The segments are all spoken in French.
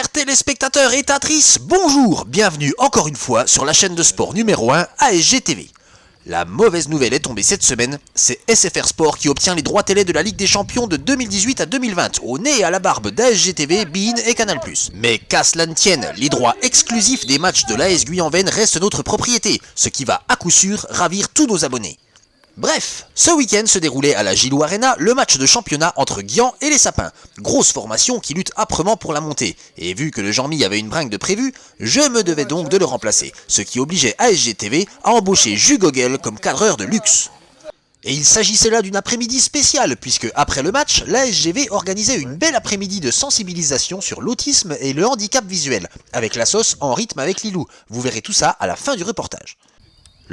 Chers téléspectateurs et tatrices, bonjour, bienvenue encore une fois sur la chaîne de sport numéro 1 ASG TV. La mauvaise nouvelle est tombée cette semaine, c'est SFR Sport qui obtient les droits télé de la Ligue des Champions de 2018 à 2020, au nez et à la barbe d'ASG TV, beIN et Canal+. Mais qu'à cela ne tienne, les droits exclusifs des matchs de l'AS Guyanven restent notre propriété, ce qui va à coup sûr ravir tous nos abonnés. Bref, ce week-end se déroulait à la Gilou Arena le match de championnat entre Guyan et les Sapins. Grosse formation qui lutte âprement pour la montée. Et vu que le Jean-Mi avait une bringue de prévu, je me devais donc de le remplacer. Ce qui obligeait ASG TV à embaucher Jules Gogel comme cadreur de luxe. Et il s'agissait là d'une après-midi spéciale, puisque après le match, l'ASGV organisait une belle après-midi de sensibilisation sur l'autisme et le handicap visuel, avec la sauce en rythme avec Lilou. Vous verrez tout ça à la fin du reportage.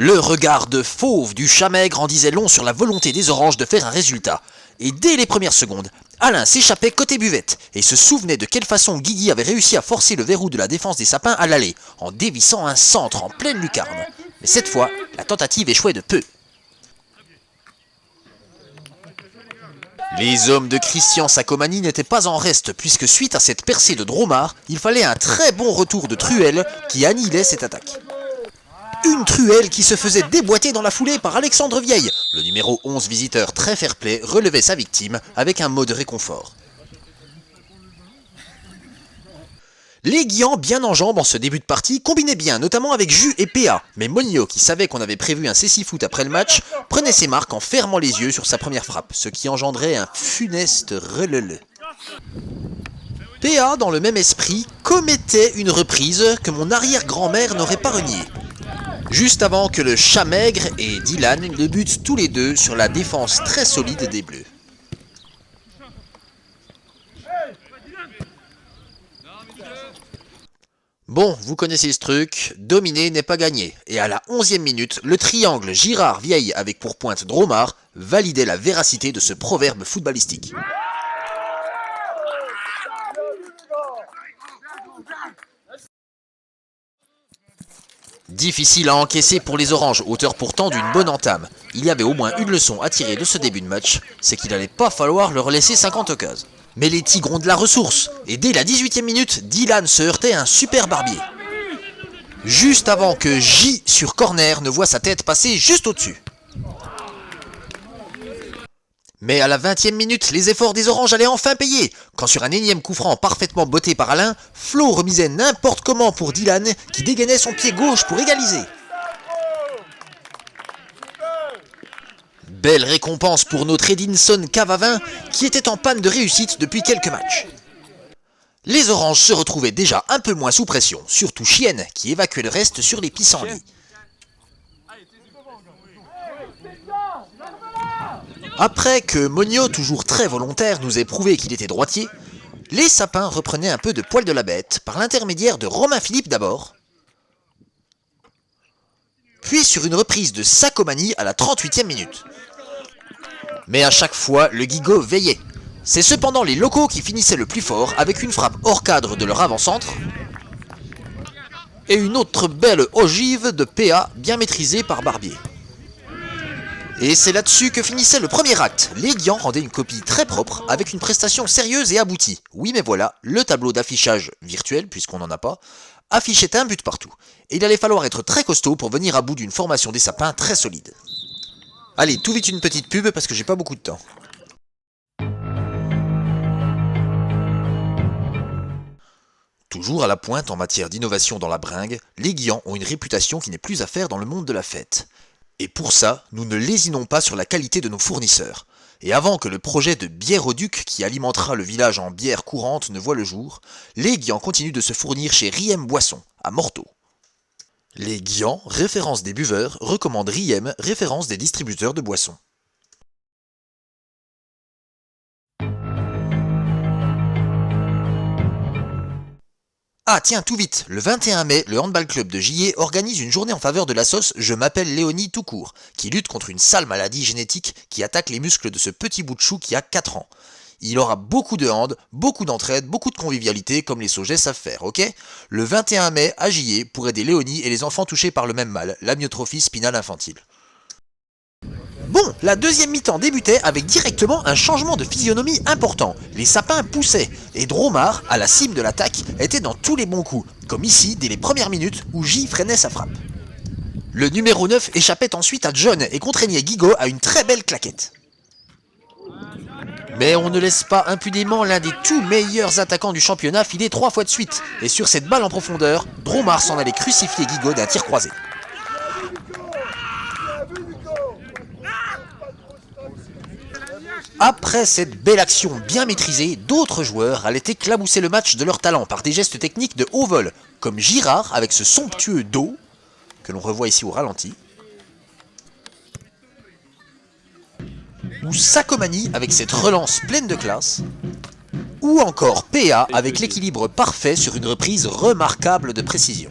Le regard de fauve du chat maigre en disait long sur la volonté des oranges de faire un résultat. Et dès les premières secondes, Alain s'échappait côté buvette et se souvenait de quelle façon Guigui avait réussi à forcer le verrou de la défense des Sapins à l'aller, en dévissant un centre en pleine lucarne. Mais cette fois, la tentative échouait de peu. Les hommes de Christian Sacomani n'étaient pas en reste, puisque suite à cette percée de Dromard, il fallait un très bon retour de Truelle qui annihilait cette attaque. Une Truelle qui se faisait déboîter dans la foulée par Alexandre Vieille. Le numéro 11 visiteur très fair-play relevait sa victime avec un mot de réconfort. Les Guillans, bien en jambes en ce début de partie, combinaient bien, notamment avec Jus et PA. Mais Monio, qui savait qu'on avait prévu un cécifoot après le match, prenait ses marques en fermant les yeux sur sa première frappe, ce qui engendrait un funeste relele. PA, dans le même esprit, commettait une reprise que mon arrière-grand-mère n'aurait pas reniée. Juste avant que le chat maigre et Dylan le butent tous les deux sur la défense très solide des Bleus. Bon, vous connaissez ce truc, dominer n'est pas gagné, et à la 11e minute, le triangle Girard-Vieille avec pour pointe Dromard validait la véracité de ce proverbe footballistique. Difficile à encaisser pour les oranges, auteur pourtant d'une bonne entame. Il y avait au moins une leçon à tirer de ce début de match, c'est qu'il n'allait pas falloir leur laisser 50 occasions. Mais les Tigres ont de la ressource, et dès la 18e minute, Dylan se heurtait à un super barbier. Juste avant que J sur corner ne voie sa tête passer juste au-dessus. Mais à la 20e minute, les efforts des oranges allaient enfin payer, quand sur un énième coup franc parfaitement botté par Alain, Flo remisait n'importe comment pour Dylan, qui dégainait son pied gauche pour égaliser. Belle récompense pour notre Edinson Cavavin, qui était en panne de réussite depuis quelques matchs. Les oranges se retrouvaient déjà un peu moins sous pression, surtout Chienne, qui évacuait le reste sur les pissenlits. Après que Monio, toujours très volontaire, nous ait prouvé qu'il était droitier, les Sapins reprenaient un peu de poil de la bête par l'intermédiaire de Romain Philippe d'abord, puis sur une reprise de Sacomani à la 38e minute. Mais à chaque fois, le Guigo veillait. C'est cependant les locaux qui finissaient le plus fort avec une frappe hors cadre de leur avant-centre et une autre belle ogive de PA bien maîtrisée par Barbier. Et c'est là-dessus que finissait le premier acte. Les Guians rendaient une copie très propre, avec une prestation sérieuse et aboutie. Oui mais voilà, le tableau d'affichage virtuel, puisqu'on n'en a pas, affichait un but partout. Et il allait falloir être très costaud pour venir à bout d'une formation des Sapins très solide. Allez, tout vite une petite pub parce que j'ai pas beaucoup de temps. Toujours à la pointe en matière d'innovation dans la bringue, les Guians ont une réputation qui n'est plus à faire dans le monde de la fête. Et pour ça, nous ne lésinons pas sur la qualité de nos fournisseurs. Et avant que le projet de bière au duc qui alimentera le village en bière courante ne voie le jour, les Guians continuent de se fournir chez Riem Boisson, à Morteau. Les Guians, référence des buveurs, recommandent Riem, référence des distributeurs de boissons. Ah tiens, tout vite, le 21 mai, le handball club de Gillet organise une journée en faveur de la sauce Je m'appelle Léonie tout court, qui lutte contre une sale maladie génétique qui attaque les muscles de ce petit bout de chou qui a 4 ans. Il aura beaucoup de hand, beaucoup d'entraide, beaucoup de convivialité comme les Saugets savent faire, ok? Le 21 mai, à Gillet, pour aider Léonie et les enfants touchés par le même mal, l'amyotrophie spinale infantile. Bon, la deuxième mi-temps débutait avec directement un changement de physionomie important. Les sapins poussaient, et Dromard, à la cime de l'attaque, était dans tous les bons coups, comme ici dès les premières minutes où J freinait sa frappe. Le numéro 9 échappait ensuite à John et contraignait Guigo à une très belle claquette. Mais on ne laisse pas impunément l'un des tout meilleurs attaquants du championnat filer 3 fois de suite, et sur cette balle en profondeur, Dromard s'en allait crucifier Guigo d'un tir croisé. Après cette belle action bien maîtrisée, d'autres joueurs allaient éclabousser le match de leur talent par des gestes techniques de haut vol, comme Girard avec ce somptueux dos, que l'on revoit ici au ralenti, ou Sacomani avec cette relance pleine de classe, ou encore PA avec l'équilibre parfait sur une reprise remarquable de précision.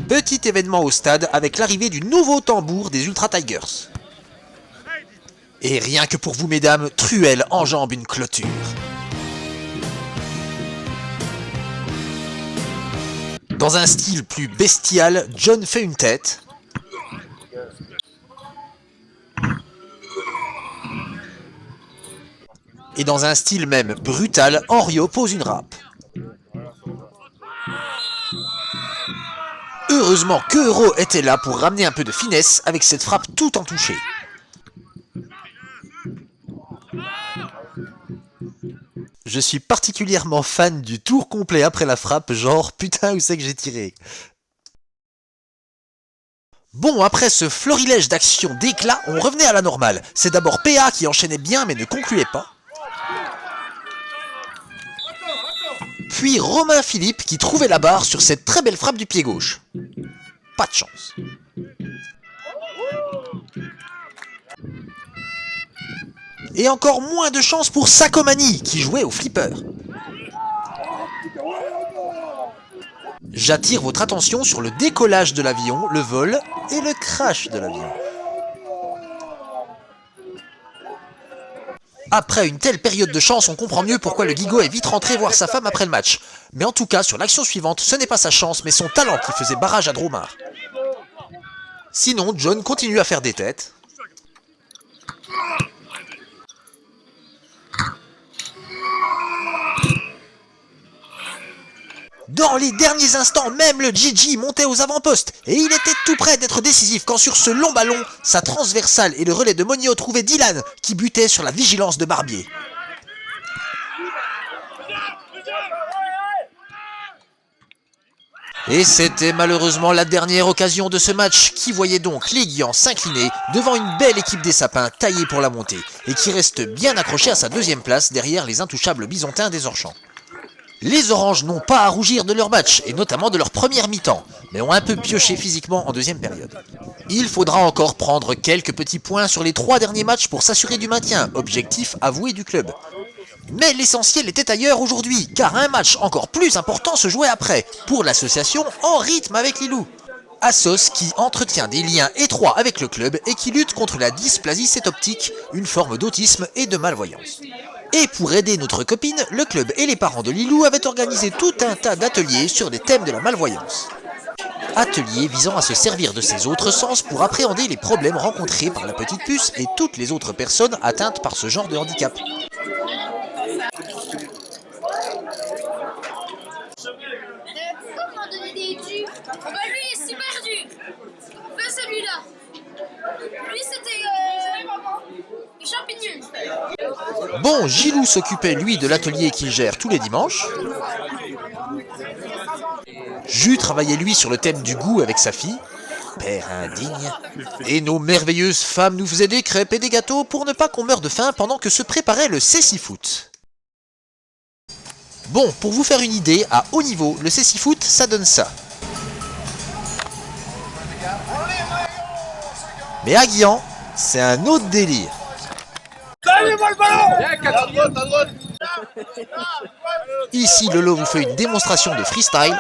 Petit événement au stade avec l'arrivée du nouveau tambour des Ultra Tigers. Et rien que pour vous mesdames, Truel enjambe une clôture. Dans un style plus bestial, John fait une tête. Et dans un style même brutal, Henriot pose une râpe. Heureusement que Euro était là pour ramener un peu de finesse avec cette frappe tout en touché. Je suis particulièrement fan du tour complet après la frappe, genre putain où c'est que j'ai tiré. Bon, après ce florilège d'actions d'éclat, on revenait à la normale. C'est d'abord PA qui enchaînait bien mais ne concluait pas. Puis Romain Philippe qui trouvait la barre sur cette très belle frappe du pied gauche. Pas de chance. Et encore moins de chance pour Sacomani qui jouait au flipper. J'attire votre attention sur le décollage de l'avion, le vol et le crash de l'avion. Après une telle période de chance, on comprend mieux pourquoi le Guigo est vite rentré voir sa femme après le match. Mais en tout cas, sur l'action suivante, ce n'est pas sa chance, mais son talent qui faisait barrage à Dromard. Sinon, John continue à faire des têtes. Dans les derniers instants, même le Gigi montait aux avant-postes et il était tout près d'être décisif quand sur ce long ballon, sa transversale et le relais de Monio trouvaient Dylan qui butait sur la vigilance de Barbier. Et c'était malheureusement la dernière occasion de ce match qui voyait donc les Guillans s'incliner devant une belle équipe des Sapins taillée pour la montée et qui reste bien accrochée à sa deuxième place derrière les intouchables bisontins des Orchamps. Les Oranges n'ont pas à rougir de leur match, et notamment de leur première mi-temps, mais ont un peu pioché physiquement en deuxième période. Il faudra encore prendre quelques petits points sur les 3 derniers matchs pour s'assurer du maintien, objectif avoué du club. Mais l'essentiel était ailleurs aujourd'hui, car un match encore plus important se jouait après, pour l'association En Rythme avec les Loups. Assos qui entretient des liens étroits avec le club et qui lutte contre la dysplasie cétoptique, une forme d'autisme et de malvoyance. Et pour aider notre copine, le club et les parents de Lilou avaient organisé tout un tas d'ateliers sur des thèmes de la malvoyance. Ateliers visant à se servir de ses autres sens pour appréhender les problèmes rencontrés par la petite puce et toutes les autres personnes atteintes par ce genre de handicap. Pourquoi m'en donner des jus? Bah lui il est super dur. Fais celui-là. Lui c'était des champignons. Bon, Gilou s'occupait lui de l'atelier qu'il gère tous les dimanches. Jus travaillait lui sur le thème du goût avec sa fille. Père indigne. Et nos merveilleuses femmes nous faisaient des crêpes et des gâteaux pour ne pas qu'on meure de faim pendant que se préparait le cécifoot. Bon, pour vous faire une idée, à haut niveau, le cécifoot, ça donne ça. Mais à Guyan, c'est un autre délire. Ici, Lolo vous fait une démonstration de freestyle.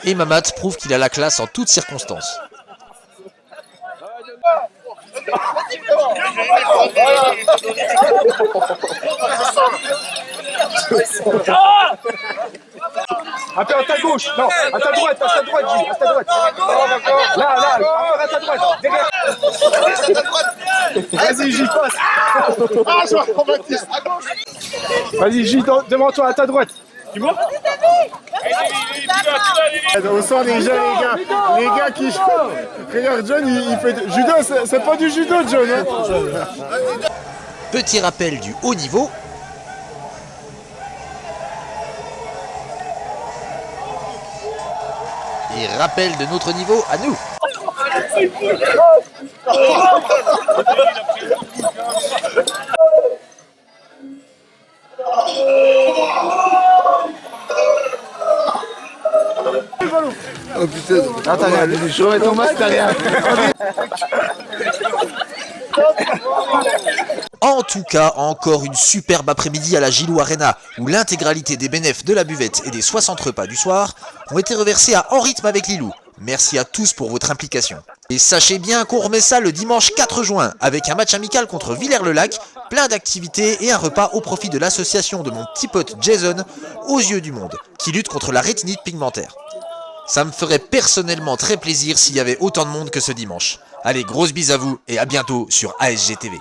Et Mamat prouve qu'il a la classe en toutes circonstances. peu à ta gauche. Non, à ta droite, Gilles, à ta droite. Là, encore à ta droite. Derrière. Vas-y, Gilles, passe. Ah, je vois Baptiste. Vas-y, Gilles, devant toi, à ta droite. Tu vois? On sent déjà les gars qui jouent. Regarde, John, il fait judo, c'est pas du judo, John. Hein. Petit rappel du haut niveau. Et rappel de notre niveau à nous. Oh putain, Attends, je remets ton masque derrière. En tout cas, encore une superbe après-midi à la Gilou Arena, où l'intégralité des bénéfices de la buvette et des 60 repas du soir ont été reversés à En Rythme avec Lilou. Merci à tous pour votre implication. Et sachez bien qu'on remet ça le dimanche 4 juin, avec un match amical contre Villers-le-Lac, plein d'activités et un repas au profit de l'association de mon petit pote Jason, Aux Yeux du Monde, qui lutte contre la rétinite pigmentaire. Ça me ferait personnellement très plaisir s'il y avait autant de monde que ce dimanche. Allez, grosse bise à vous et à bientôt sur ASG TV.